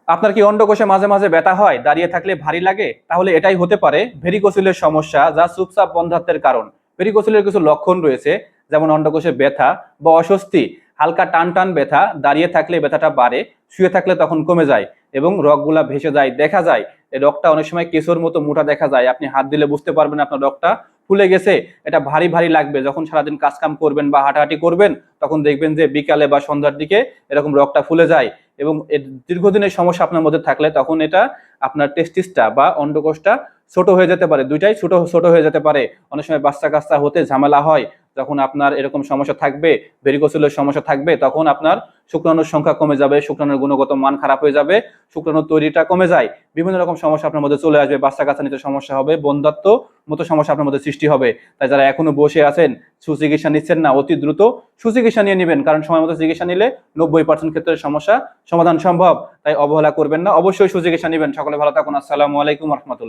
আপনার কি অন্ডকোষে মাঝে মাঝে ব্যথা হয়, দাঁড়িয়ে থাকলে ভারী লাগে? তাহলে এটাই হতে পারে ভেরিকোসিলের সমস্যা, যা চুপচাপ বন্ধ্যাত্বের কারণ। ভেরিকোসিলের কিছু লক্ষণ রয়েছে, যেমন অন্ডকোষে ব্যথা বা অস্বস্তি, হালকা টান টান ব্যথা, দাঁড়িয়ে থাকলে ব্যথাটা বাড়ে, শুয়ে থাকলে তখন কমে যায় এবং রগগুলা ভেসে যায়, দেখা যায় এই রগটা অনেক সময় কেঁচোর মতো মোটা দেখা যায়, আপনি হাত দিলে বুঝতে পারবেন আপনার রগটা ফুলে গেছে। এটা ভারী ভারী লাগবে যখন সারাদিন কাজকাম করবেন বা হাঁটাহাঁটি করবেন, তখন দেখবেন যে বিকালে বা সন্ধ্যার দিকে এরকম রগটা ফুলে যায়। এবং এর দীর্ঘদিনের সমস্যা আপনার মধ্যে থাকলে তখন এটা আপনার টেস্টিসটা বা অন্ডকোষটা ছোট হয়ে যেতে পারে, দুইটাই ছোট ছোট হয়ে যেতে পারে। অনেক সময় বাচ্চা কাচ্চা হতে ঝামেলা হয়। যখন আপনার এরকম সমস্যা থাকবে, ভেরিকোসিলের সমস্যা থাকবে, তখন আপনার শুক্রাণুর সংখ্যা কমে যাবে, শুক্রাণুর গুণগত মান খারাপ হয়ে যাবে, শুক্রাণুর তৈরিটা কমে যায়, বিভিন্ন রকম সমস্যা আপনার মধ্যে চলে আসবে, বাচ্চা কাচ্চা নিতে সমস্যা হবে, বন্ধ্যাত্ব মতো সমস্যা আপনার মধ্যে সৃষ্টি হবে। তাই যারা এখনো বসে আছেন, সুচিকিৎসা নিচ্ছেন না, অতি দ্রুত সুচিকিৎসা নিয়ে নেবেন, কারণ সময় মতো চিকিৎসা নিলে 90% ক্ষেত্রে সমস্যা সমাধান সম্ভব। তাই অবহেলা করবেন না, অবশ্যই সুচিকিৎসা নেবেন। সকলে ভালো থাকুন। আসসালামু আলাইকুম রহমতুল্লাহ।